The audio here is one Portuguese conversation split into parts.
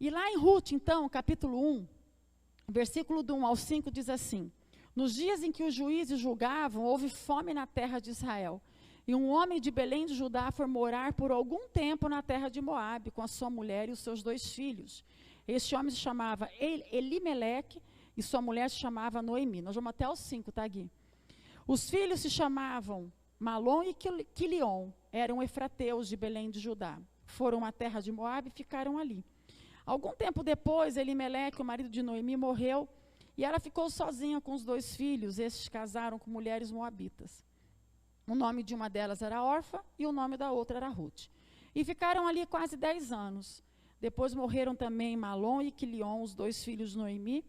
E lá em Rute, então, capítulo 1, versículo do 1 ao 5 diz assim: nos dias em que os juízes julgavam, houve fome na terra de Israel. E um homem de Belém de Judá foi morar por algum tempo na terra de Moabe, com a sua mulher e os seus 2 filhos. Este homem se chamava Elimeleque, e sua mulher se chamava Noemi. Nós vamos até os 5, tá, Gui? Os filhos se chamavam Malom e Quilion, eram efrateus de Belém de Judá. Foram à terra de Moabe e ficaram ali. Algum tempo depois, Elimeleque, o marido de Noemi, morreu, e ela ficou sozinha com os 2 filhos. Estes casaram com mulheres moabitas. O nome de uma delas era Orfa e o nome da outra era Rute. E ficaram ali quase 10 anos. Depois morreram também Malom e Quilion, os 2 filhos de Noemi,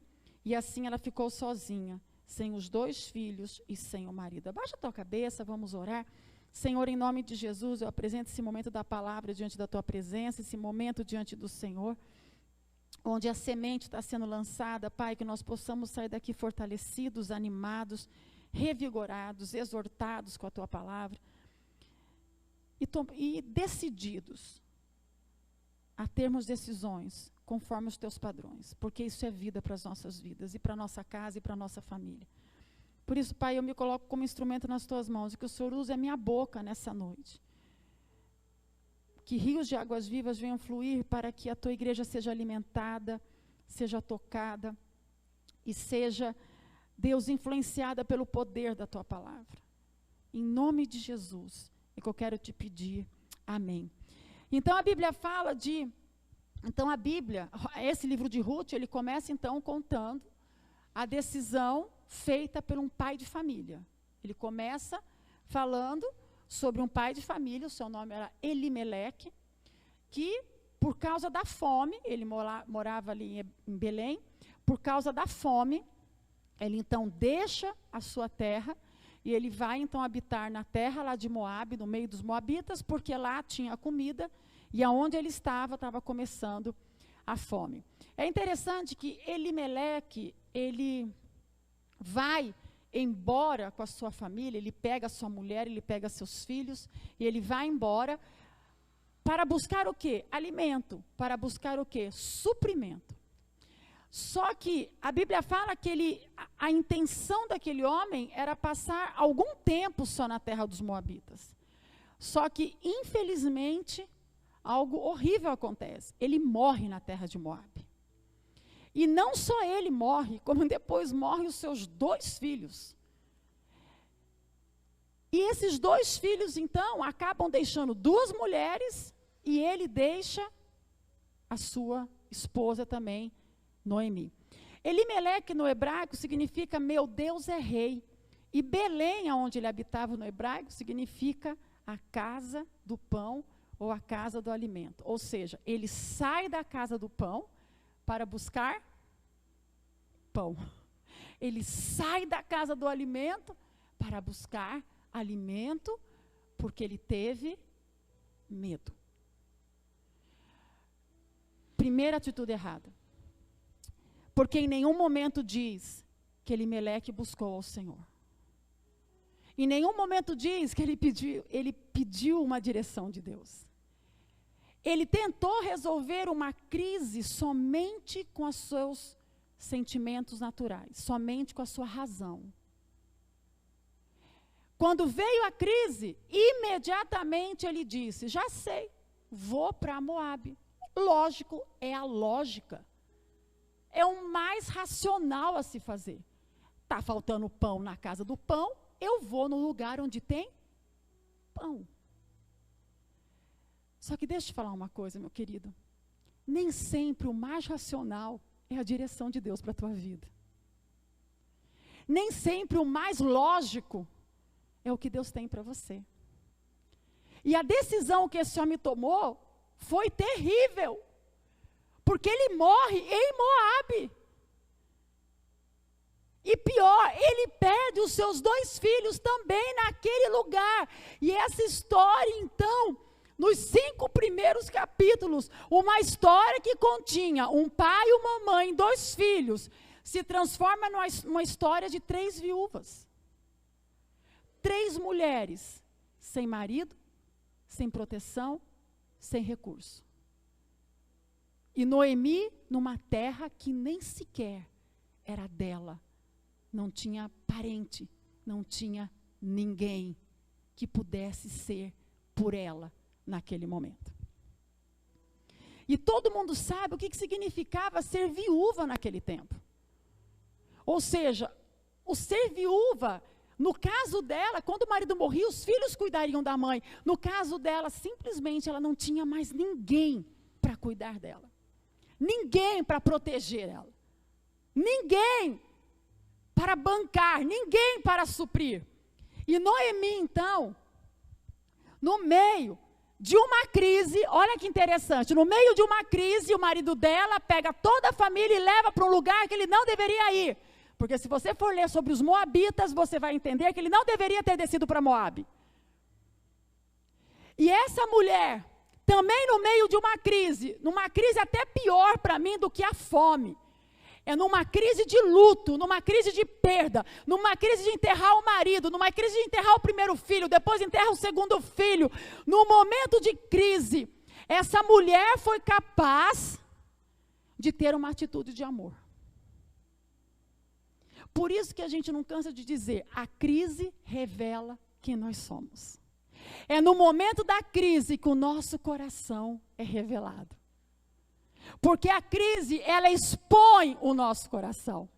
e assim ela ficou sozinha, sem os 2 filhos e sem o marido. Abaixa a tua cabeça, vamos orar. Senhor, em nome de Jesus, eu apresento esse momento da palavra diante da tua presença, esse momento diante do Senhor, onde a semente está sendo lançada, Pai, que nós possamos sair daqui fortalecidos, animados, revigorados, exortados com a tua palavra e decididos a termos decisões conforme os teus padrões, porque isso é vida para as nossas vidas e para a nossa casa e para a nossa família. Por isso, Pai, eu me coloco como instrumento nas tuas mãos e que o Senhor use a minha boca nessa noite. Que rios de águas vivas venham fluir para que a tua igreja seja alimentada, seja tocada e seja, Deus, influenciada pelo poder da tua palavra. Em nome de Jesus, é que eu quero te pedir. Amém. Então a Bíblia fala de... Então a Bíblia, esse livro de Rute, ele começa então contando a decisão feita por um pai de família. Ele começa falando sobre um pai de família, o seu nome era Elimeleque, que por causa da fome, ele morava ali em Belém, por causa da fome, ele então deixa a sua terra e ele vai então habitar na terra lá de Moabe, no meio dos moabitas, porque lá tinha comida e aonde ele estava começando a fome. É interessante que Elimeleque, ele vai embora com a sua família, ele pega a sua mulher, ele pega seus filhos e ele vai embora para buscar o quê? Alimento, para buscar o quê? Suprimento. Só que a Bíblia fala que a intenção daquele homem era passar algum tempo só na terra dos moabitas. Só que, infelizmente, algo horrível acontece. Ele morre na terra de Moabe. E não só ele morre, como depois morrem os seus 2 filhos. E esses 2 filhos, então, acabam deixando 2 mulheres e ele deixa a sua esposa também, Noemi. Elimeleque no hebraico significa meu Deus é rei. E Belém, onde ele habitava no hebraico, significa a casa do pão ou a casa do alimento. Ou seja, ele sai da casa do pão para buscar pão. Ele sai da casa do alimento para buscar alimento, porque ele teve medo. Primeira atitude errada. Porque em nenhum momento diz que Elimeleque buscou ao Senhor. Em nenhum momento diz que ele pediu uma direção de Deus. Ele tentou resolver uma crise somente com os seus sentimentos naturais, somente com a sua razão. Quando veio a crise, imediatamente ele disse, já sei, vou para Moabe. Lógico, é a lógica. É o mais racional a se fazer. Está faltando pão na casa do pão, eu vou no lugar onde tem pão. Só que deixa eu te falar uma coisa, meu querido. Nem sempre o mais racional é a direção de Deus para a tua vida. Nem sempre o mais lógico é o que Deus tem para você. E a decisão que esse homem tomou foi terrível. Porque ele morre em Moabe. E pior, ele perde os seus 2 filhos também naquele lugar. E essa história, então, nos 5 primeiros capítulos, uma história que continha um pai, uma mãe, 2 filhos, se transforma numa história de 3 viúvas. 3 mulheres, sem marido, sem proteção, sem recurso. E Noemi, numa terra que nem sequer era dela, não tinha parente, não tinha ninguém que pudesse ser por ela naquele momento. E todo mundo sabe o que significava ser viúva naquele tempo. Ou seja, o ser viúva, no caso dela, quando o marido morria, os filhos cuidariam da mãe. No caso dela, simplesmente ela não tinha mais ninguém para cuidar dela. Ninguém para proteger ela. Ninguém para bancar, ninguém para suprir. E Noemi, então, no meio de uma crise, olha que interessante, no meio de uma crise, o marido dela pega toda a família e leva para um lugar que ele não deveria ir. Porque se você for ler sobre os moabitas, você vai entender que ele não deveria ter descido para Moabe. E essa mulher, também no meio de uma crise, numa crise até pior para mim do que a fome, é numa crise de luto, numa crise de perda, numa crise de enterrar o marido, numa crise de enterrar o primeiro filho, depois enterra o segundo filho. No momento de crise, essa mulher foi capaz de ter uma atitude de amor. Por isso que a gente não cansa de dizer, a crise revela quem nós somos. É no momento da crise que o nosso coração é revelado. Porque a crise, ela expõe o nosso coração.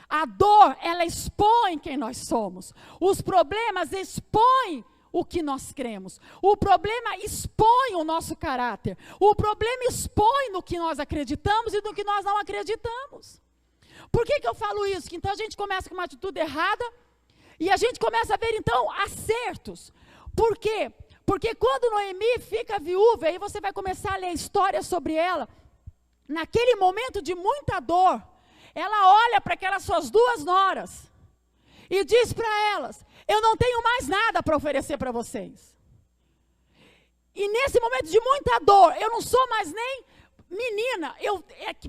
A dor, ela expõe quem nós somos. Os problemas expõem o que nós cremos. O problema expõe o nosso caráter. O problema expõe no que nós acreditamos e no que nós não acreditamos. Por que eu falo isso? Que então a gente começa com uma atitude errada e a gente começa a ver então acertos. Por quê? Porque quando Noemi fica viúva, aí você vai começar a ler histórias sobre ela. Naquele momento de muita dor, ela olha para aquelas suas duas noras e diz para elas, eu não tenho mais nada para oferecer para vocês. E nesse momento de muita dor, eu não sou mais nem menina,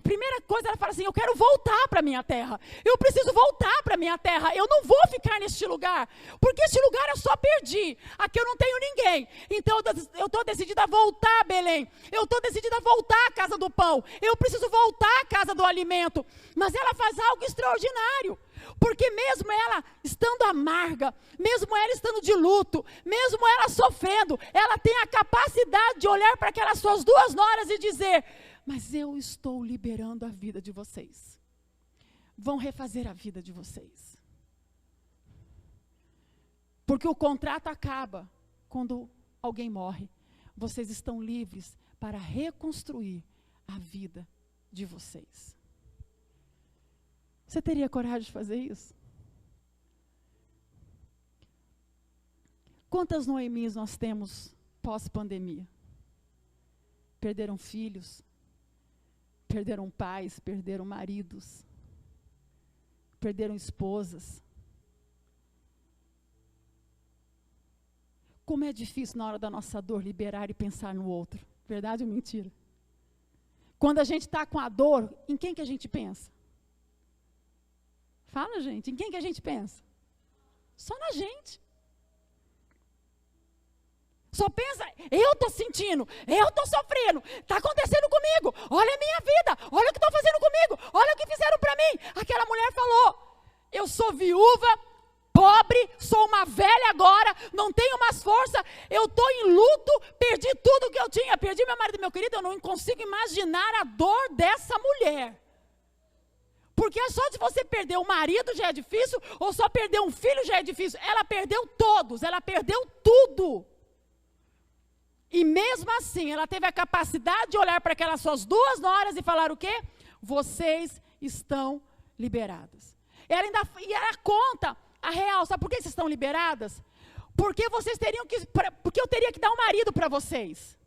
primeira coisa ela fala assim, eu quero voltar para a minha terra, eu preciso voltar para a minha terra, eu não vou ficar neste lugar, porque este lugar eu só perdi, aqui eu não tenho ninguém, então eu estou decidida a voltar a Belém, eu estou decidida a voltar à casa do pão, eu preciso voltar à casa do alimento, mas ela faz algo extraordinário, porque mesmo ela estando amarga, mesmo ela estando de luto, mesmo ela sofrendo, ela tem a capacidade de olhar para aquelas suas duas noras e dizer, mas eu estou liberando a vida de vocês. Vão refazer a vida de vocês. Porque o contrato acaba quando alguém morre. Vocês estão livres para reconstruir a vida de vocês. Você teria coragem de fazer isso? Quantas Noemis nós temos pós-pandemia? Perderam filhos, perderam pais, perderam maridos, perderam esposas. Como é difícil na hora da nossa dor liberar e pensar no outro. Verdade ou mentira? Quando a gente está com a dor, em quem que a gente pensa? Fala, gente, em quem que a gente pensa? Só na gente. Só pensa, eu estou sentindo, eu estou sofrendo, está acontecendo comigo, olha a minha vida, olha o que estão fazendo comigo, olha o que fizeram para mim. Aquela mulher falou, eu sou viúva, pobre, sou uma velha agora, não tenho mais força, eu estou em luto, perdi tudo que eu tinha, perdi meu marido, meu querido, eu não consigo imaginar a dor dessa mulher. Porque só de você perder o marido já é difícil, ou só perder um filho já é difícil. Ela perdeu todos, ela perdeu tudo. E mesmo assim, ela teve a capacidade de olhar para aquelas suas duas noras e falar o quê? Vocês estão liberadas. Ela conta a real, sabe por que vocês estão liberadas? Porque vocês teriam que, porque eu teria que dar um marido para vocês.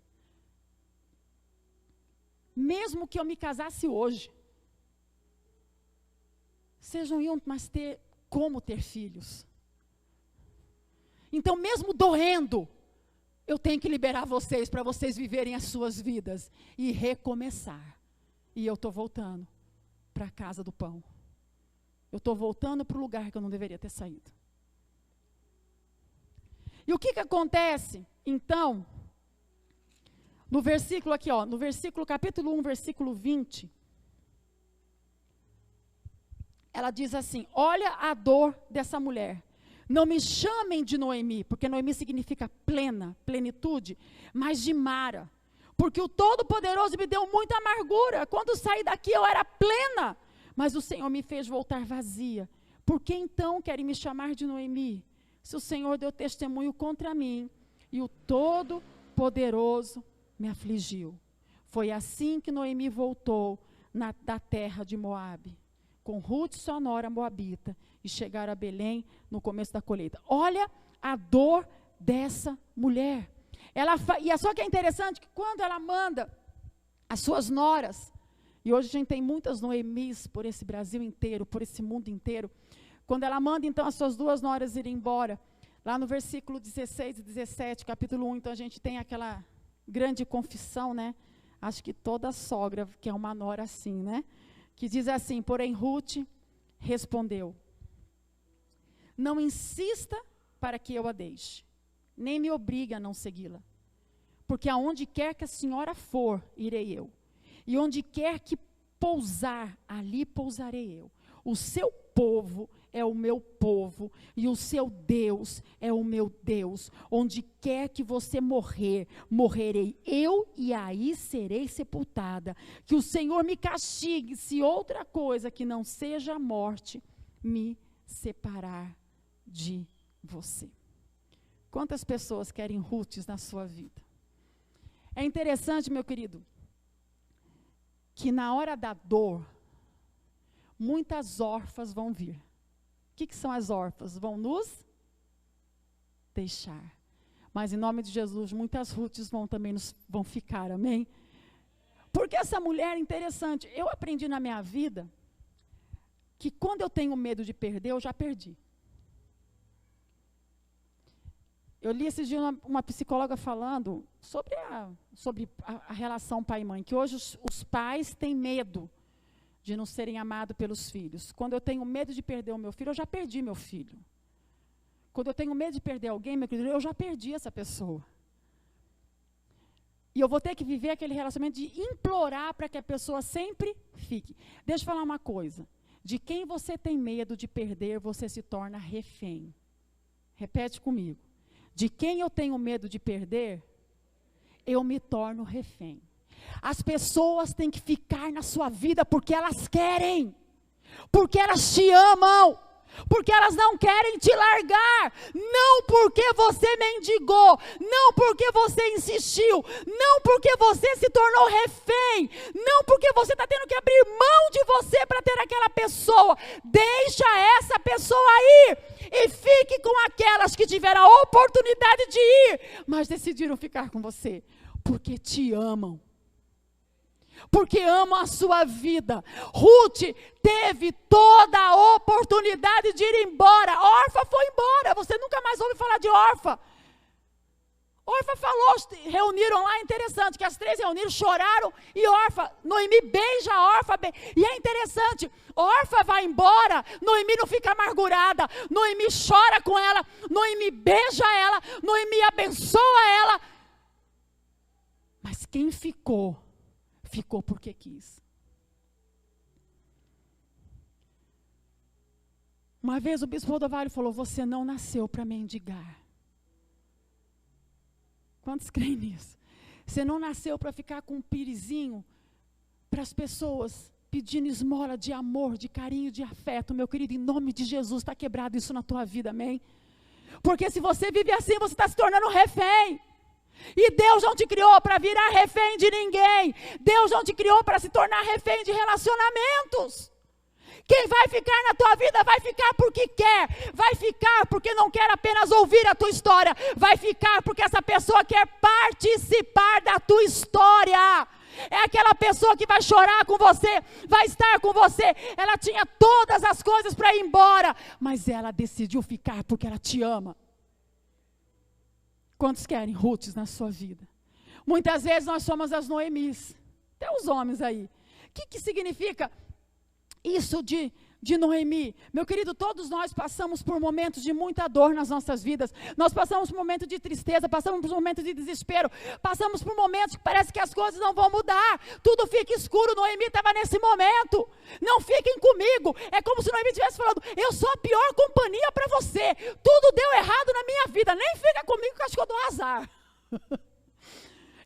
Mesmo que eu me casasse hoje, vocês não iam mais ter como ter filhos. Então, mesmo doendo, eu tenho que liberar vocês para vocês viverem as suas vidas e recomeçar. E eu estou voltando para a casa do pão. Eu estou voltando para o lugar que eu não deveria ter saído. E o que acontece? Então, No versículo aqui, ó, no versículo, capítulo 1, versículo 20, ela diz assim: olha a dor dessa mulher. Não me chamem de Noemi, porque Noemi significa plena, plenitude, mas de Mara. Porque o Todo-Poderoso me deu muita amargura. Quando saí daqui eu era plena, mas o Senhor me fez voltar vazia. Por que então querem me chamar de Noemi? Se o Senhor deu testemunho contra mim e o Todo-Poderoso me afligiu. Foi assim que Noemi voltou da terra de Moabe, com Ruth, sua nora moabita, e chegaram a Belém no começo da colheita. Olha a dor dessa mulher. E só que é interessante que quando ela manda as suas noras, e hoje a gente tem muitas Noemis por esse Brasil inteiro, por esse mundo inteiro, quando ela manda então as suas duas noras irem embora, lá no versículo 16 e 17, capítulo 1, então a gente tem aquela grande confissão, né? Acho que toda sogra quer uma nora assim, né? Que diz assim: porém Ruth respondeu: não insista para que eu a deixe, nem me obrigue a não segui-la, porque aonde quer que a senhora for, irei eu, e onde quer que pousar, ali pousarei eu. O seu povo é o meu povo, e o seu Deus é o meu Deus. Onde quer que você morrer, morrerei eu, e aí serei sepultada. Que o Senhor me castigue, se outra coisa que não seja a morte me separar de você. Quantas pessoas querem Ruths na sua vida? É interessante, meu querido, que na hora da dor, muitas órfãs vão vir. O que são as órfãs? Vão nos deixar. Mas em nome de Jesus, muitas Ruths vão ficar, amém? Porque essa mulher é interessante. Eu aprendi na minha vida que quando eu tenho medo de perder, eu já perdi. Eu li esse dia uma psicóloga falando sobre a relação pai e mãe, que hoje os pais têm medo de não serem amados pelos filhos. Quando eu tenho medo de perder o meu filho, eu já perdi meu filho. Quando eu tenho medo de perder alguém, meu querido, eu já perdi essa pessoa. E eu vou ter que viver aquele relacionamento de implorar para que a pessoa sempre fique. Deixa eu falar uma coisa. De quem você tem medo de perder, você se torna refém. Repete comigo. De quem eu tenho medo de perder, eu me torno refém. As pessoas têm que ficar na sua vida porque elas querem, porque elas te amam, porque elas não querem te largar, não porque você mendigou, não porque você insistiu, não porque você se tornou refém, não porque você está tendo que abrir mão de você para ter aquela pessoa. Deixa essa pessoa ir e fique com aquelas que tiveram a oportunidade de ir, mas decidiram ficar com você, porque te amam. Porque amam a sua vida. Ruth teve toda a oportunidade de ir embora. Orfa foi embora. Você nunca mais ouve falar de Orfa. Orfa falou, reuniram lá, interessante, que as três reuniram, choraram, e Orfa, Noemi beija a Orfa, e é interessante, Orfa vai embora, Noemi não fica amargurada, Noemi chora com ela, Noemi beija ela, Noemi abençoa ela, mas quem ficou porque quis. Uma vez o bispo Rodovalho falou: você não nasceu para mendigar. Quantos creem nisso? Você não nasceu para ficar com um pirizinho para as pessoas pedindo esmola de amor, de carinho, de afeto. Meu querido, em nome de Jesus, está quebrado isso na tua vida, amém? Porque se você vive assim, você está se tornando refém. E Deus não te criou para virar refém de ninguém. Deus não te criou para se tornar refém de relacionamentos. Quem vai ficar na tua vida vai ficar porque quer. Vai ficar porque não quer apenas ouvir a tua história. Vai ficar porque essa pessoa quer participar da tua história. É aquela pessoa que vai chorar com você, vai estar com você. Ela tinha todas as coisas para ir embora, mas ela decidiu ficar porque ela te ama. Quantos querem Ruths na sua vida? Muitas vezes nós somos as Noemis. Até os homens aí. O que significa isso de de Noemi. Meu querido, todos nós passamos por momentos de muita dor nas nossas vidas. Nós passamos por momentos de tristeza, passamos por momentos de desespero, passamos por momentos que parece que as coisas não vão mudar. Tudo fica escuro. Noemi estava nesse momento. Não fiquem comigo. É como se Noemi estivesse falando: eu sou a pior companhia para você. Tudo deu errado na minha vida. Nem fica comigo que acho que eu dou azar.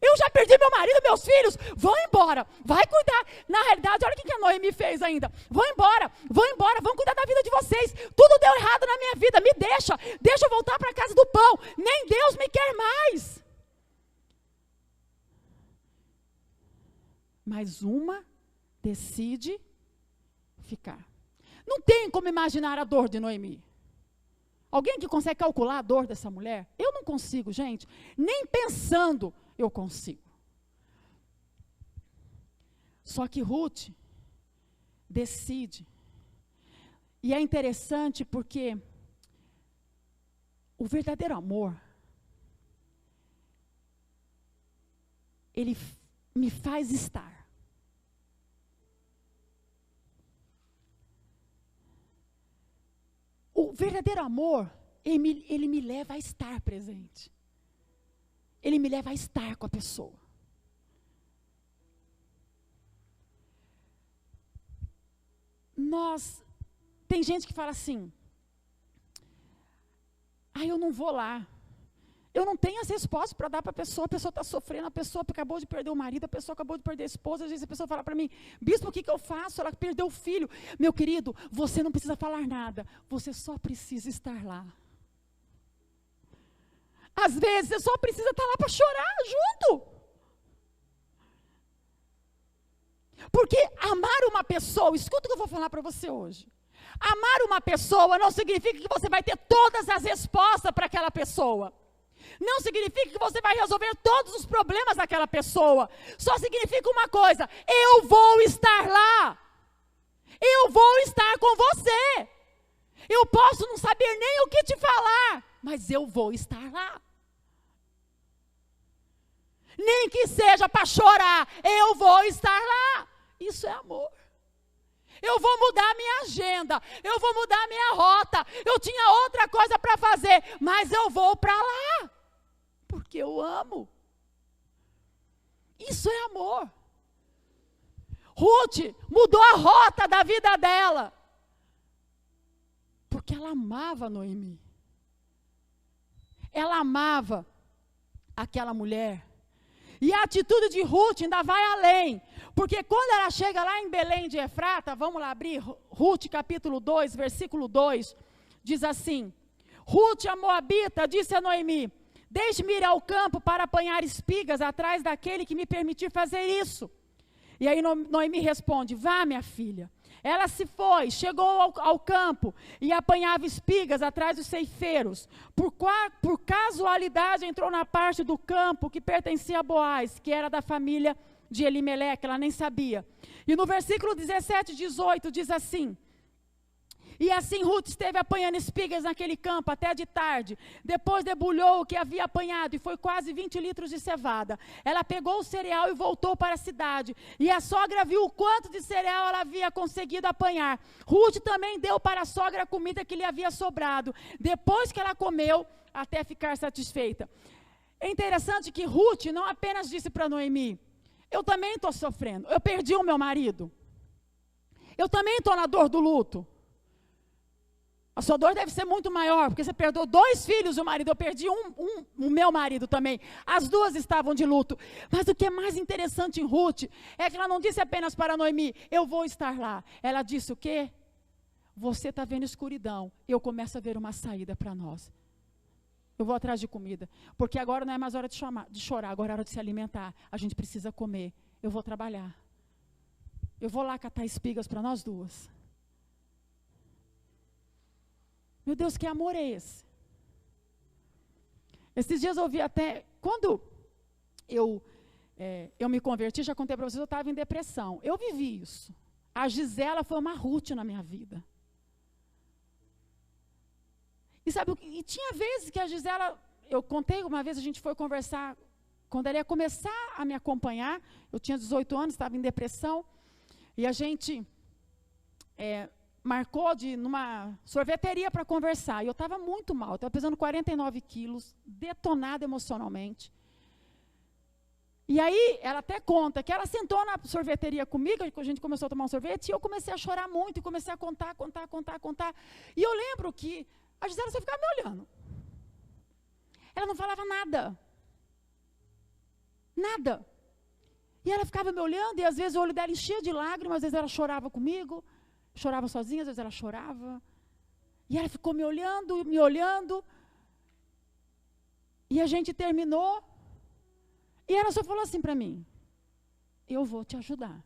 Eu já perdi meu marido, meus filhos, vão embora, vai cuidar. Na realidade, olha o que a Noemi fez ainda. Vão embora, vão cuidar da vida de vocês. Tudo deu errado na minha vida, me deixa eu voltar para a casa do pão. Nem Deus me quer mais. Mas uma decide ficar. Não tem como imaginar a dor de Noemi. Alguém que consegue calcular a dor dessa mulher? Eu não consigo, gente. Nem pensando eu consigo. Só que Ruth decide. E é interessante porque o verdadeiro amor, ele me faz estar. O verdadeiro amor, ele me leva a estar presente. Ele me leva a estar com a pessoa. Tem gente que fala assim: eu não vou lá. Eu não tenho as respostas para dar para a pessoa está sofrendo, a pessoa acabou de perder o marido, a pessoa acabou de perder a esposa. Às vezes a pessoa fala para mim: bispo, o que eu faço? Ela perdeu o filho. Meu querido, você não precisa falar nada, você só precisa estar lá. Às vezes você só precisa estar lá para chorar junto. Porque amar uma pessoa, escuta o que eu vou falar para você hoje. Amar uma pessoa não significa que você vai ter todas as respostas para aquela pessoa. Não significa que você vai resolver todos os problemas daquela pessoa. Só significa uma coisa: eu vou estar lá. Eu vou estar com você. Eu posso não saber nem o que te falar, mas eu vou estar lá. Nem que seja para chorar, eu vou estar lá. Isso é amor. Eu vou mudar a minha agenda, eu vou mudar a minha rota. Eu tinha outra coisa para fazer, mas eu vou para lá. Porque eu amo. Isso é amor. Ruth mudou a rota da vida dela. Porque ela amava Noemi. Ela amava aquela mulher. E a atitude de Ruth ainda vai além. Porque quando ela chega lá em Belém de Efrata, vamos lá abrir Ruth capítulo 2, versículo 2, diz assim: Ruth, a moabita, disse a Noemi: deixe-me ir ao campo para apanhar espigas atrás daquele que me permitir fazer isso. E aí Noemi responde: vá, minha filha. Ela se foi, chegou ao campo e apanhava espigas atrás dos ceifeiros. Por casualidade entrou na parte do campo que pertencia a Boaz, que era da família de Elimeleque, ela nem sabia. E no versículo 17 e 18 diz assim: e assim Ruth esteve apanhando espigas naquele campo até de tarde. Depois debulhou o que havia apanhado e foi quase 20 litros de cevada. Ela pegou o cereal e voltou para a cidade. E a sogra viu o quanto de cereal ela havia conseguido apanhar. Ruth também deu para a sogra a comida que lhe havia sobrado, depois que ela comeu, até ficar satisfeita. É interessante que Ruth não apenas disse para Noemi: eu também estou sofrendo, eu perdi o meu marido. Eu também estou na dor do luto. A sua dor deve ser muito maior, porque você perdeu 2 filhos e o marido. Eu perdi o meu marido também. As duas estavam de luto. Mas o que é mais interessante em Ruth é que ela não disse apenas para Noemi: eu vou estar lá. Ela disse o quê? Você está vendo escuridão, eu começo a ver uma saída para nós. Eu vou atrás de comida, porque agora não é mais hora de chorar, agora é hora de se alimentar. A gente precisa comer. Eu vou trabalhar. Eu vou lá catar espigas para nós duas. Meu Deus, que amor é esse? Esses dias eu ouvi até, quando eu me converti, já contei para vocês, eu estava em depressão. Eu vivi isso. A Gisela foi uma Ruth na minha vida. E sabe, e tinha vezes que a Gisela, eu contei uma vez, a gente foi conversar, quando ela ia começar a me acompanhar, eu tinha 18 anos, estava em depressão, e a gente, marcou de ir numa sorveteria para conversar. E eu estava muito mal, estava pesando 49 quilos, detonada emocionalmente. E aí, ela até conta que ela sentou na sorveteria comigo, a gente começou a tomar um sorvete, e eu comecei a chorar muito, e comecei a contar. E eu lembro que a Gisela só ficava me olhando. Ela não falava nada. Nada. E ela ficava me olhando, e às vezes o olho dela enchia de lágrimas, às vezes ela chorava comigo, chorava sozinha, às vezes ela chorava. E ela ficou me olhando. E a gente terminou. E ela só falou assim para mim: eu vou te ajudar.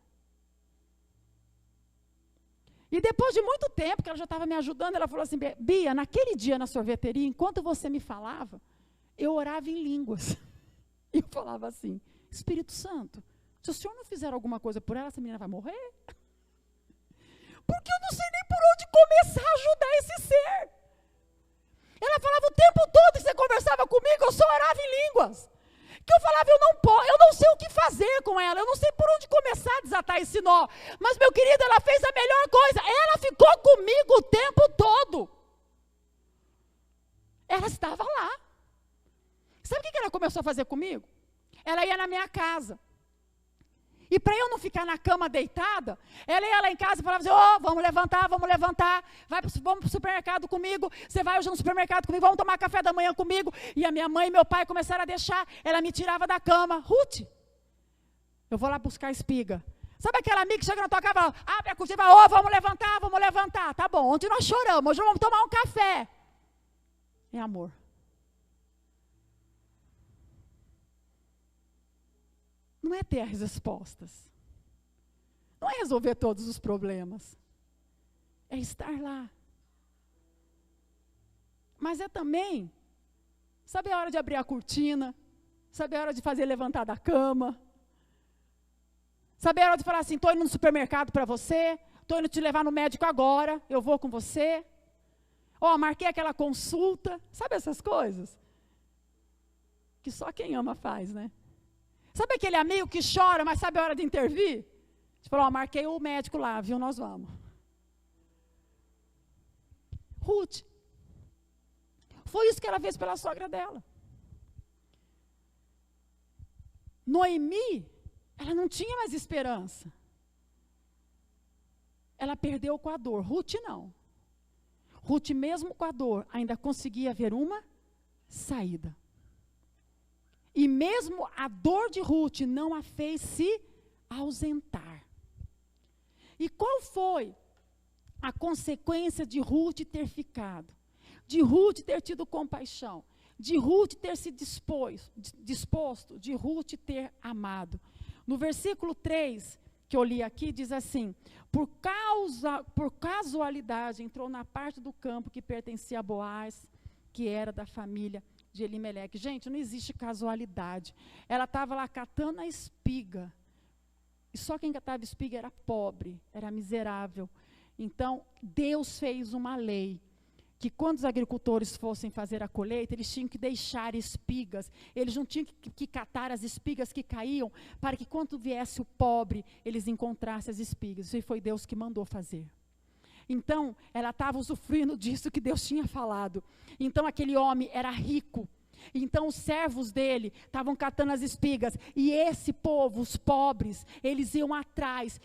E depois de muito tempo que ela já estava me ajudando, ela falou assim: Bia, naquele dia na sorveteria, enquanto você me falava, eu orava em línguas. E eu falava assim: Espírito Santo, se o senhor não fizer alguma coisa por ela, essa menina vai morrer? Porque eu não sei nem por onde começar a ajudar esse ser. Ela falava o tempo todo que você conversava comigo, eu só orava em línguas. Que eu falava, eu não sei o que fazer com ela, eu não sei por onde começar a desatar esse nó. Mas, meu querido, ela fez a melhor coisa, ela ficou comigo o tempo todo. Ela estava lá. Sabe o que ela começou a fazer comigo? Ela ia na minha casa. E para eu não ficar na cama deitada, ela ia lá em casa e falava assim: vamos levantar, vamos para o supermercado comigo, você vai hoje no supermercado comigo, vamos tomar café da manhã comigo. E a minha mãe e meu pai começaram a deixar, ela me tirava da cama. Ruth, eu vou lá buscar espiga. Sabe aquela amiga que chega na tua casa e fala: abre a cortina, vamos levantar. Tá bom, ontem nós choramos, hoje vamos tomar um café. É amor. Não é ter as respostas. Não é resolver todos os problemas. É estar lá. Mas é também saber a hora de abrir a cortina, saber a hora de fazer levantar da cama, saber a hora de falar assim: estou indo no supermercado para você, estou indo te levar no médico agora, eu vou com você. Marquei aquela consulta. Sabe essas coisas? Que só quem ama faz, né? Sabe aquele amigo que chora, mas sabe a hora de intervir? Você falou: marquei o médico lá, viu, nós vamos. Ruth. Foi isso que ela fez pela sogra dela. Noemi, ela não tinha mais esperança. Ela perdeu com a dor. Ruth não. Ruth, mesmo com a dor, ainda conseguia ver uma saída. E mesmo a dor de Ruth não a fez se ausentar. E qual foi a consequência de Ruth ter ficado? De Ruth ter tido compaixão? De Ruth ter se disposto? De Ruth ter amado? No versículo 3, que eu li aqui, diz assim: por casualidade entrou na parte do campo que pertencia a Boaz, que era da família de Elimeleque. Gente, não existe casualidade. Ela estava lá catando a espiga. E só quem catava espiga era pobre, era miserável. Então, Deus fez uma lei que quando os agricultores fossem fazer a colheita, eles tinham que deixar espigas. Eles não tinham que catar as espigas que caíam, para que quando viesse o pobre, eles encontrassem as espigas. Isso foi Deus que mandou fazer. Então, ela estava usufruindo disso que Deus tinha falado. Então, aquele homem era rico. Então, os servos dele estavam catando as espigas. E esse povo, os pobres, eles iam atrás,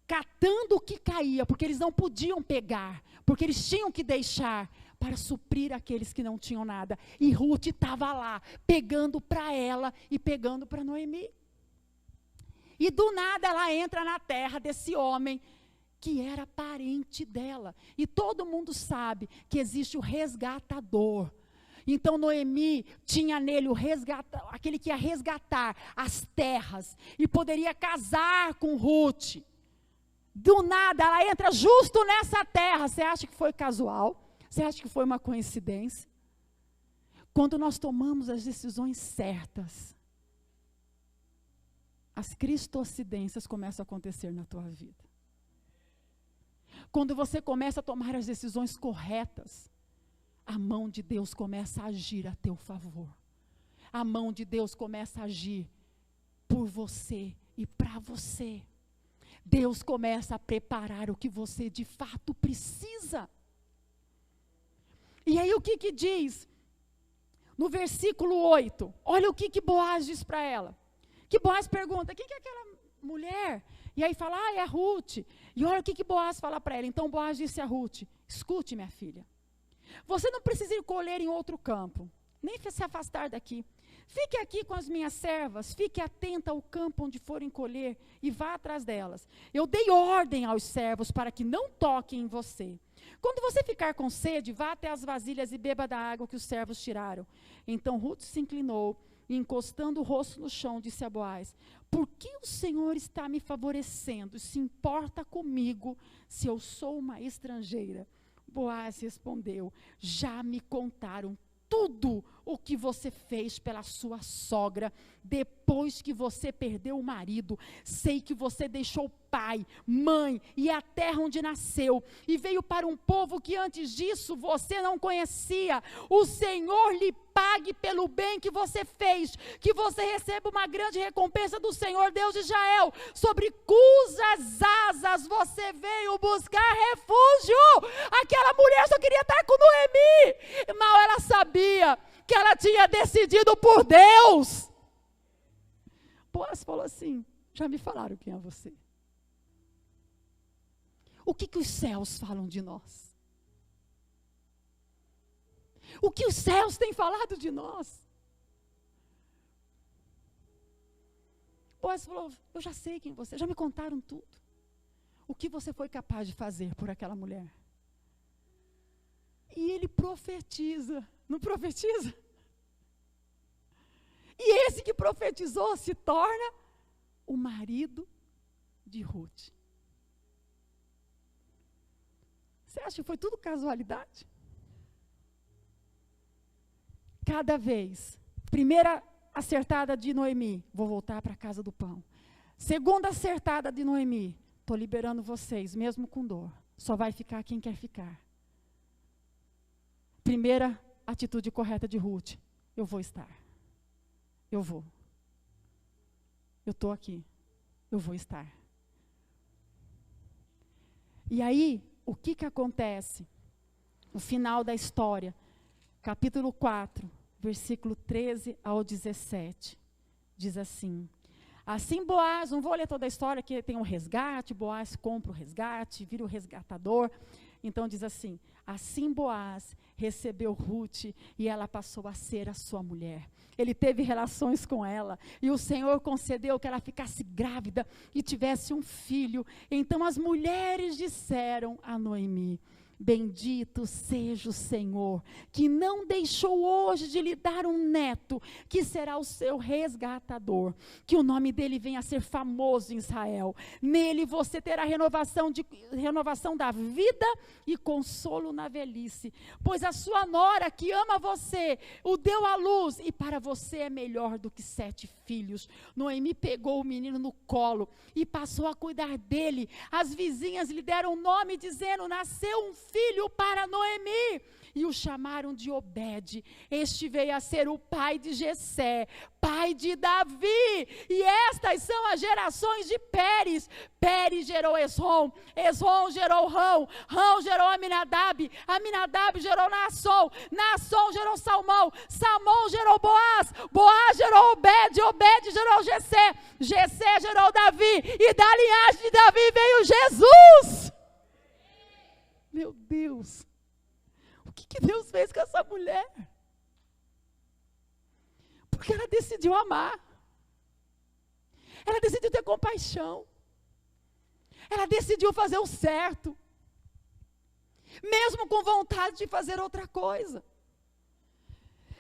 catando o que caía, porque eles não podiam pegar, porque eles tinham que deixar para suprir aqueles que não tinham nada. E Ruth estava lá, pegando para ela e pegando para Noemi. E do nada ela entra na terra desse homem que era parente dela. E todo mundo sabe que existe o resgatador. Então Noemi tinha nele aquele que ia resgatar as terras e poderia casar com Ruth. Do nada ela entra justo nessa terra. Você acha que foi casual? Você acha que foi uma coincidência? Quando nós tomamos as decisões certas, as cristocidências começam a acontecer na tua vida. Quando você começa a tomar as decisões corretas, a mão de Deus começa a agir a teu favor. A mão de Deus começa a agir por você e para você. Deus começa a preparar o que você de fato precisa. E aí o que diz? No versículo 8, olha o que Boaz diz para ela. Que Boaz pergunta, quem que é aquela mulher? E aí fala, é a Ruth. E olha o que Boaz fala para ela. Então Boaz disse a Ruth, escute minha filha, você não precisa ir colher em outro campo, nem se afastar daqui. Fique aqui com as minhas servas, fique atenta ao campo onde forem colher e vá atrás delas. Eu dei ordem aos servos para que não toquem em você. Quando você ficar com sede, vá até as vasilhas e beba da água que os servos tiraram. Então Ruth se inclinou e, encostando o rosto no chão, disse a Boaz, por que o Senhor está me favorecendo? Se importa comigo se eu sou uma estrangeira? Boaz respondeu, já me contaram tudo o que você fez pela sua sogra, depois que você perdeu o marido. Sei que você deixou pai, mãe e a terra onde nasceu, e veio para um povo que antes disso você não conhecia. O Senhor lhe pague pelo bem que você fez, que você receba uma grande recompensa do Senhor Deus de Israel, sobre cujas asas você veio buscar refúgio. Aquela mulher só queria estar com Noemi, mal ela sabia que ela tinha decidido por Deus. Boaz falou assim, já me falaram quem é você. O que os céus falam de nós? O que os céus têm falado de nós? Boaz falou, eu já sei quem você é, já me contaram tudo. O que você foi capaz de fazer por aquela mulher? E ele profetiza, não profetiza? E esse que profetizou se torna o marido de Ruth. Você acha que foi tudo casualidade? Cada vez, primeira acertada de Noemi, vou voltar para a casa do pão. Segunda acertada de Noemi, estou liberando vocês, mesmo com dor. Só vai ficar quem quer ficar. Primeira atitude correta de Ruth, eu vou estar. Eu vou. Eu estou aqui. Eu vou estar. E aí, o que acontece? No final da história, capítulo 4, versículo 13 ao 17, diz assim, assim Boaz, não vou ler toda a história, que tem um resgate, Boaz compra o resgate, vira o resgatador, então diz assim, assim Boaz recebeu Ruth e ela passou a ser a sua mulher. Ele teve relações com ela e o Senhor concedeu que ela ficasse grávida e tivesse um filho. Então as mulheres disseram a Noemi, bendito seja o Senhor, que não deixou hoje de lhe dar um neto, que será o seu resgatador, que o nome dele venha a ser famoso em Israel. Nele você terá renovação da vida e consolo na velhice, pois a sua nora que ama você, o deu à luz, e para você é melhor do que 7 filhos. Noemi pegou o menino no colo e passou a cuidar dele. As vizinhas lhe deram o nome, dizendo, nasceu um filho para Noemi, e o chamaram de Obed. Este veio a ser o pai de Jessé, pai de Davi. E estas são as gerações de Pérez. Pérez gerou Esrom, Esrom gerou Rão, Rão gerou Aminadab, Aminadab gerou Naasson, Naasson gerou Salmão, Salmão gerou Boaz, Boaz gerou Obed, Obed gerou Jessé, Jessé gerou Davi, e da linhagem de Davi veio Jesus. Meu Deus, o que Deus fez com essa mulher? Porque ela decidiu amar, ela decidiu ter compaixão, ela decidiu fazer o certo, mesmo com vontade de fazer outra coisa.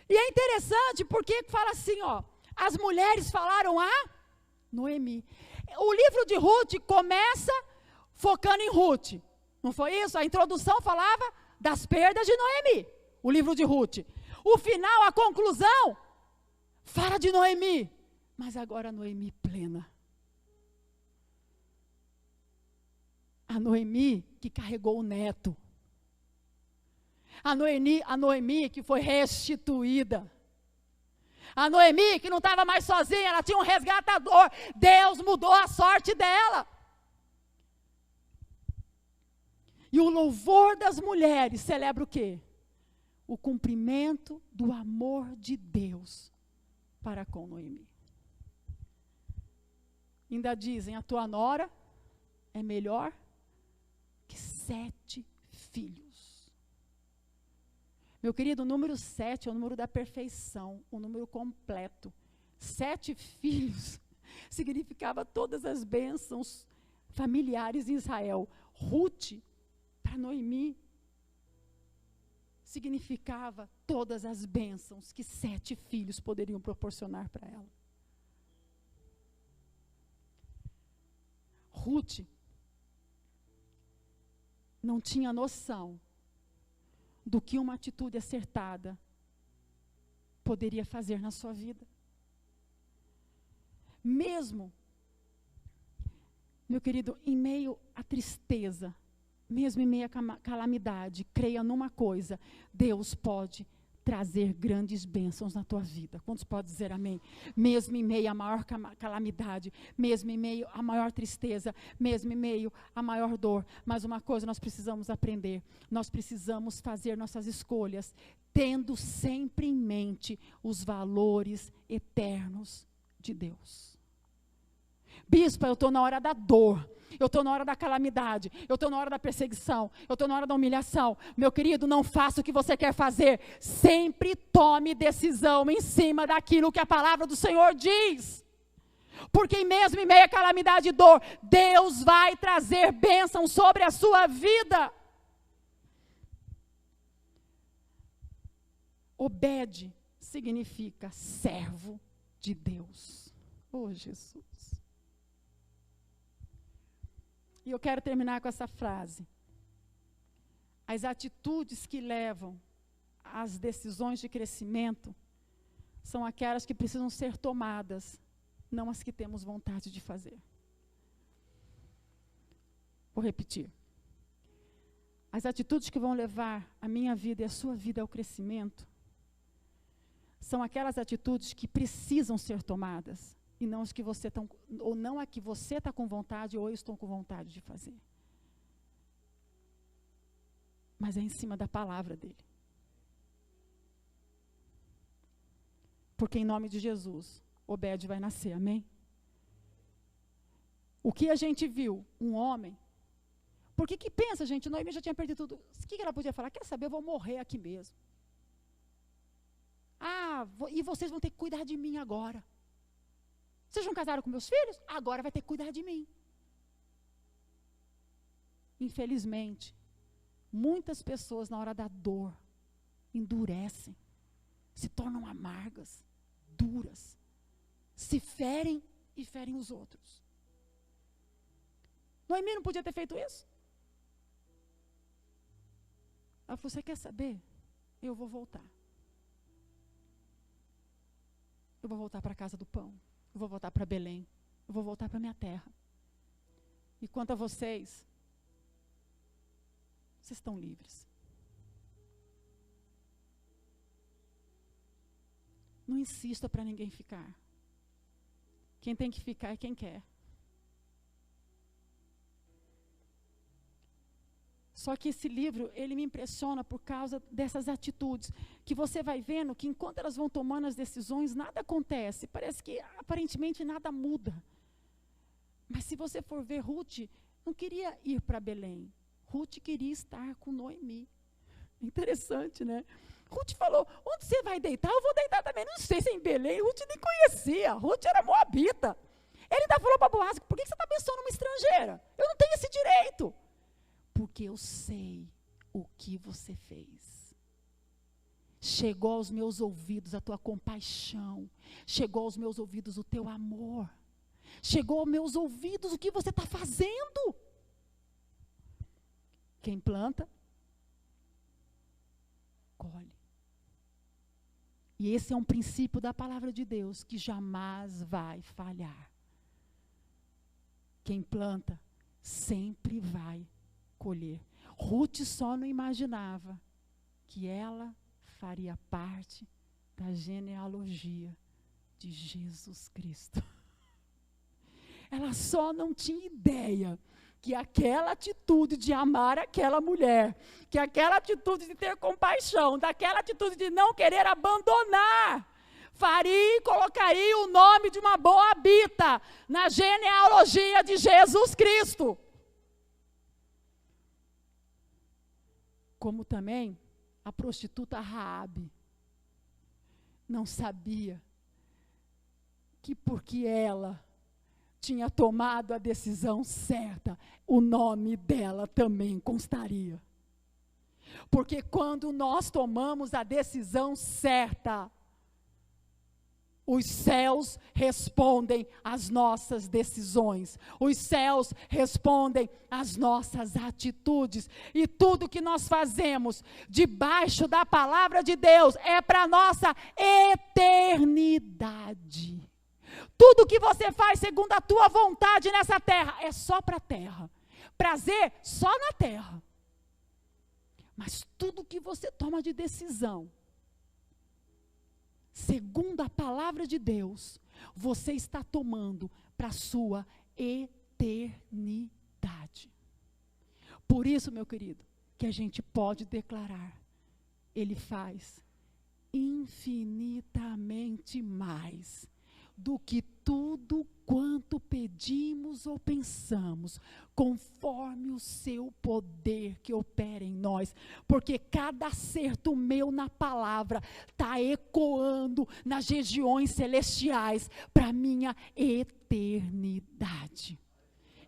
E é interessante porque fala assim, ó, as mulheres falaram a Noemi. O livro de Ruth começa focando em Ruth. Não foi isso? A introdução falava das perdas de Noemi, o livro de Ruth. O final, a conclusão, fala de Noemi. Mas agora a Noemi plena. A Noemi que carregou o neto. A Noemi que foi restituída. A Noemi que não estava mais sozinha, ela tinha um resgatador. Deus mudou a sorte dela. E o louvor das mulheres celebra o quê? O cumprimento do amor de Deus para com Noemi. Ainda dizem, a tua nora é melhor que 7 filhos. Meu querido, o número 7 é o número da perfeição, o número completo. 7 filhos significava todas as bênçãos familiares em Israel. Ruth, para Noemi, significava todas as bênçãos que 7 filhos poderiam proporcionar para ela. Ruth não tinha noção do que uma atitude acertada poderia fazer na sua vida. Mesmo, meu querido, em meio à tristeza, mesmo em meio à calamidade, creia numa coisa: Deus pode trazer grandes bênçãos na tua vida. Quantos podem dizer amém? Mesmo em meio à maior calamidade, mesmo em meio à maior tristeza, mesmo em meio à maior dor. Mas uma coisa nós precisamos aprender: nós precisamos fazer nossas escolhas tendo sempre em mente os valores eternos de Deus. Bispa, eu estou na hora da dor, eu estou na hora da calamidade, eu estou na hora da perseguição, eu estou na hora da humilhação. Meu querido, não faça o que você quer fazer. Sempre tome decisão em cima daquilo que a palavra do Senhor diz. Porque mesmo em meio à calamidade e dor, Deus vai trazer bênção sobre a sua vida. Obede significa servo de Deus. Oh, Jesus. E eu quero terminar com essa frase. As atitudes que levam às decisões de crescimento são aquelas que precisam ser tomadas, não as que temos vontade de fazer. Vou repetir. As atitudes que vão levar a minha vida e a sua vida ao crescimento são aquelas atitudes que precisam ser tomadas, e não as que você não a que você está com vontade ou eu estou com vontade de fazer. Mas é em cima da palavra dele. Porque em nome de Jesus, Obed vai nascer, amém? O que a gente viu? Um homem. Por que pensa, gente? Noemi já tinha perdido tudo. O que ela podia falar? Quer saber, eu vou morrer aqui mesmo. E vocês vão ter que cuidar de mim agora. Vocês não casaram com meus filhos? Agora vai ter que cuidar de mim. Infelizmente, muitas pessoas na hora da dor endurecem, se tornam amargas, duras, se ferem e ferem os outros. Noemi não podia ter feito isso? Ela falou: você quer saber? Eu vou voltar. Eu vou voltar para a casa do pão. Eu vou voltar para Belém. Eu vou voltar para a minha terra. E quanto a vocês, vocês estão livres. Não insista para ninguém ficar. Quem tem que ficar é quem quer. Só que esse livro, ele me impressiona por causa dessas atitudes, que você vai vendo que enquanto elas vão tomando as decisões, nada acontece. Parece que aparentemente nada muda. Mas se você for ver, Ruth não queria ir para Belém. Ruth queria estar com Noemi. Interessante, né? Ruth falou: onde você vai deitar? Eu vou deitar também. Não sei se é em Belém. Ruth nem conhecia. Ruth era moabita. Ele ainda falou para Boaz: por que você está pensando numa estrangeira? Eu não tenho esse direito. Porque eu sei o que você fez. Chegou aos meus ouvidos a tua compaixão. Chegou aos meus ouvidos o teu amor. Chegou aos meus ouvidos o que você está fazendo. Quem planta, colhe. E esse é um princípio da palavra de Deus que jamais vai falhar. Quem planta sempre vai colher. Ruth só não imaginava que ela faria parte da genealogia de Jesus Cristo. Ela só não tinha ideia que aquela atitude de amar aquela mulher, que aquela atitude de ter compaixão, daquela atitude de não querer abandonar, faria e colocaria o nome de uma moabita na genealogia de Jesus Cristo. Como também a prostituta Raabe não sabia que porque ela tinha tomado a decisão certa, o nome dela também constaria. Porque quando nós tomamos a decisão certa, os céus respondem às nossas decisões, os céus respondem às nossas atitudes, e tudo que nós fazemos debaixo da palavra de Deus é para a nossa eternidade. Tudo que você faz segundo a tua vontade nessa terra, é só para a terra, prazer só na terra, mas tudo que você toma de decisão, segundo a palavra de Deus, você está tomando para a sua eternidade. Por isso, meu querido, que a gente pode declarar, Ele faz infinitamente mais do que tudo quanto pedimos ou pensamos, conforme o seu poder que opera em nós, porque cada acerto meu na palavra está ecoando nas regiões celestiais para a minha eternidade.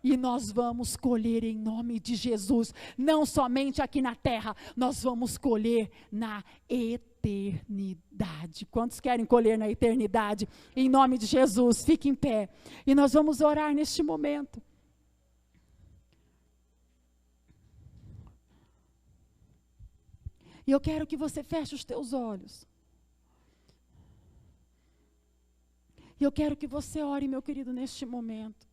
E nós vamos colher em nome de Jesus, não somente aqui na terra, nós vamos colher na eternidade. Quantos querem colher na eternidade? Em nome de Jesus, fique em pé. E nós vamos orar neste momento. E eu quero que você feche os teus olhos. E eu quero que você ore, meu querido, neste momento.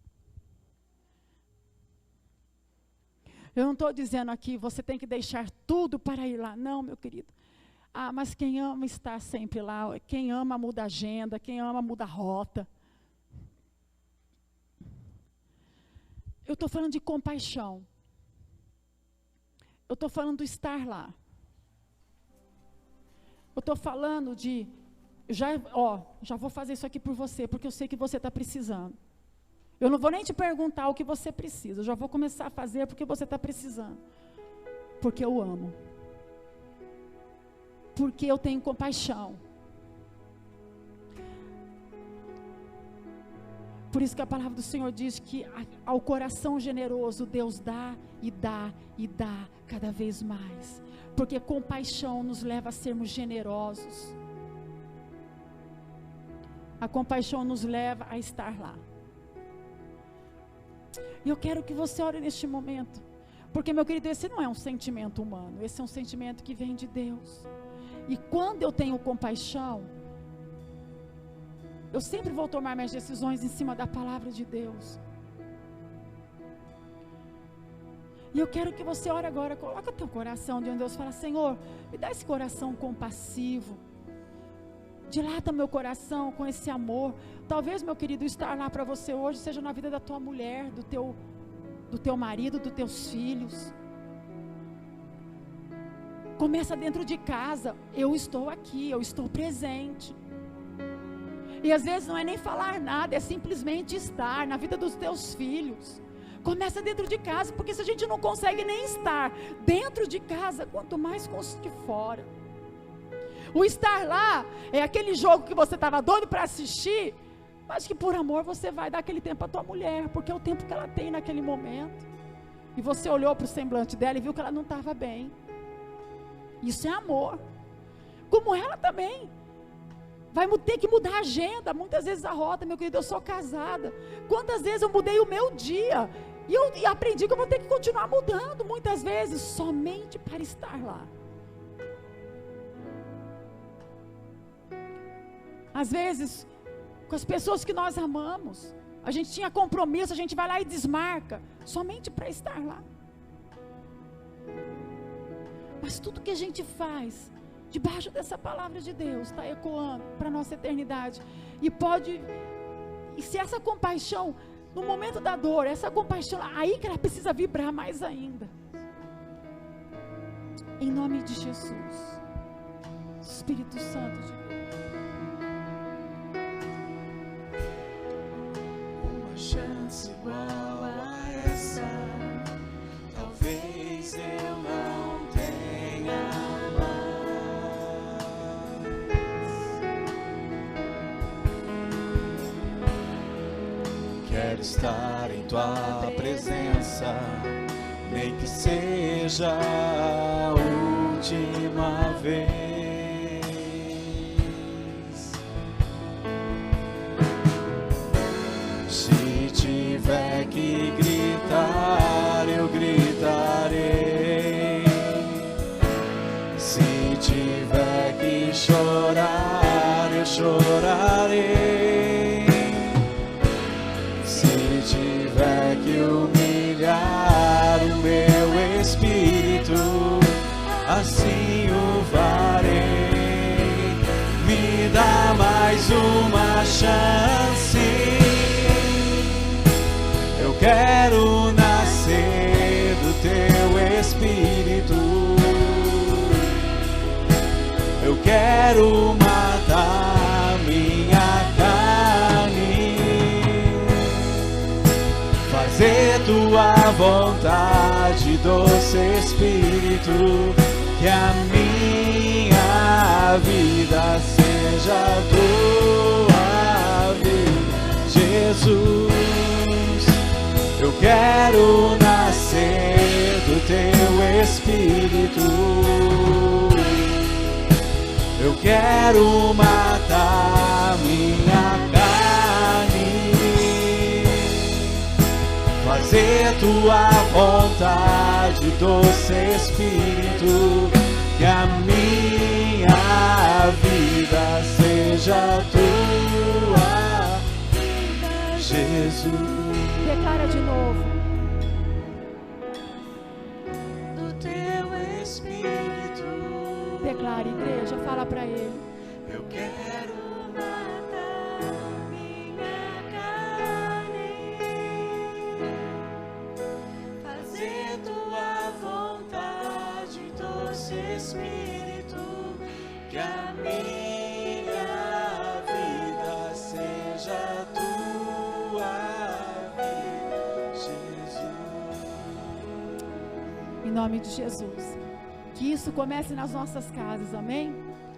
Eu não estou dizendo aqui, você tem que deixar tudo para ir lá. Não, meu querido. Ah, mas quem ama está sempre lá. Quem ama muda a agenda, quem ama muda a rota. Eu estou falando de compaixão. Eu estou falando do estar lá. Eu estou falando de, já vou fazer isso aqui por você, porque eu sei que você está precisando. Eu não vou nem te perguntar o que você precisa, eu já vou começar a fazer porque você está precisando. Porque eu amo. Porque eu tenho compaixão. Por isso que a palavra do Senhor diz que ao coração generoso Deus dá e dá e dá cada vez mais. Porque compaixão nos leva a sermos generosos. A compaixão nos leva a estar lá. E eu quero que você ore neste momento. Porque, meu querido, esse não é um sentimento humano. Esse é um sentimento que vem de Deus. E quando eu tenho compaixão, eu sempre vou tomar minhas decisões em cima da palavra de Deus. E eu quero que você ore agora, coloca teu coração diante de Deus, fala: Senhor, me dá esse coração compassivo, dilata meu coração com esse amor. Talvez, meu querido, estar lá para você hoje seja na vida da tua mulher, do teu marido, dos teus filhos. Começa dentro de casa. Eu estou aqui, eu estou presente. E às vezes não é nem falar nada, é simplesmente estar na vida dos teus filhos. Começa dentro de casa, porque se a gente não consegue nem estar dentro de casa, quanto mais com os de fora. O estar lá é aquele jogo que você estava doido para assistir, mas que por amor você vai dar aquele tempo à tua mulher, porque é o tempo que ela tem naquele momento. E você olhou para o semblante dela e viu que ela não estava bem. Isso é amor. Como ela também. Vai ter que mudar a agenda, muitas vezes a rota, meu querido, eu sou casada. Quantas vezes eu mudei o meu dia, e aprendi que eu vou ter que continuar mudando, muitas vezes, somente para estar lá. Às vezes, com as pessoas que nós amamos, a gente tinha compromisso, a gente vai lá e desmarca, somente para estar lá. Mas tudo que a gente faz, debaixo dessa palavra de Deus, está ecoando para a nossa eternidade. E se essa compaixão No momento da dor, essa compaixão, aí que ela precisa vibrar mais ainda. Em nome de Jesus. Espírito Santo de Deus. Uma chance igual a essa, talvez eu não tenha mais. Quero estar em tua presença, nem que seja a última vez. Se tiver que gritar, eu gritarei. Se tiver que chorar, eu chorarei. Se tiver que humilhar o meu espírito, assim o farei. Me dá mais uma chance. Eu quero nascer do teu espírito. Eu quero matar minha carne, fazer tua vontade, doce Espírito, que a minha vida seja tua vida, Jesus. Eu quero nascer do teu Espírito. Eu quero matar minha carne, fazer tua vontade, doce Espírito, que a minha vida seja tua, Jesus. Declara de novo. Do teu Espírito. Declara, igreja, fala para ele. Eu quero matar minha carne, fazer tua vontade, doce Espírito, que a minha vida seja tua vida, Jesus. Em nome de Jesus. Que isso comece nas nossas casas, amém?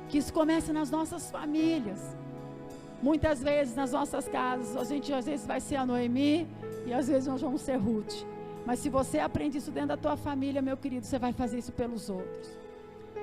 Que isso comece nas nossas famílias. Muitas vezes nas nossas casas, a gente às vezes vai ser a Noemi e às vezes nós vamos ser Ruth. Mas se você aprende isso dentro da tua família, meu querido, você vai fazer isso pelos outros.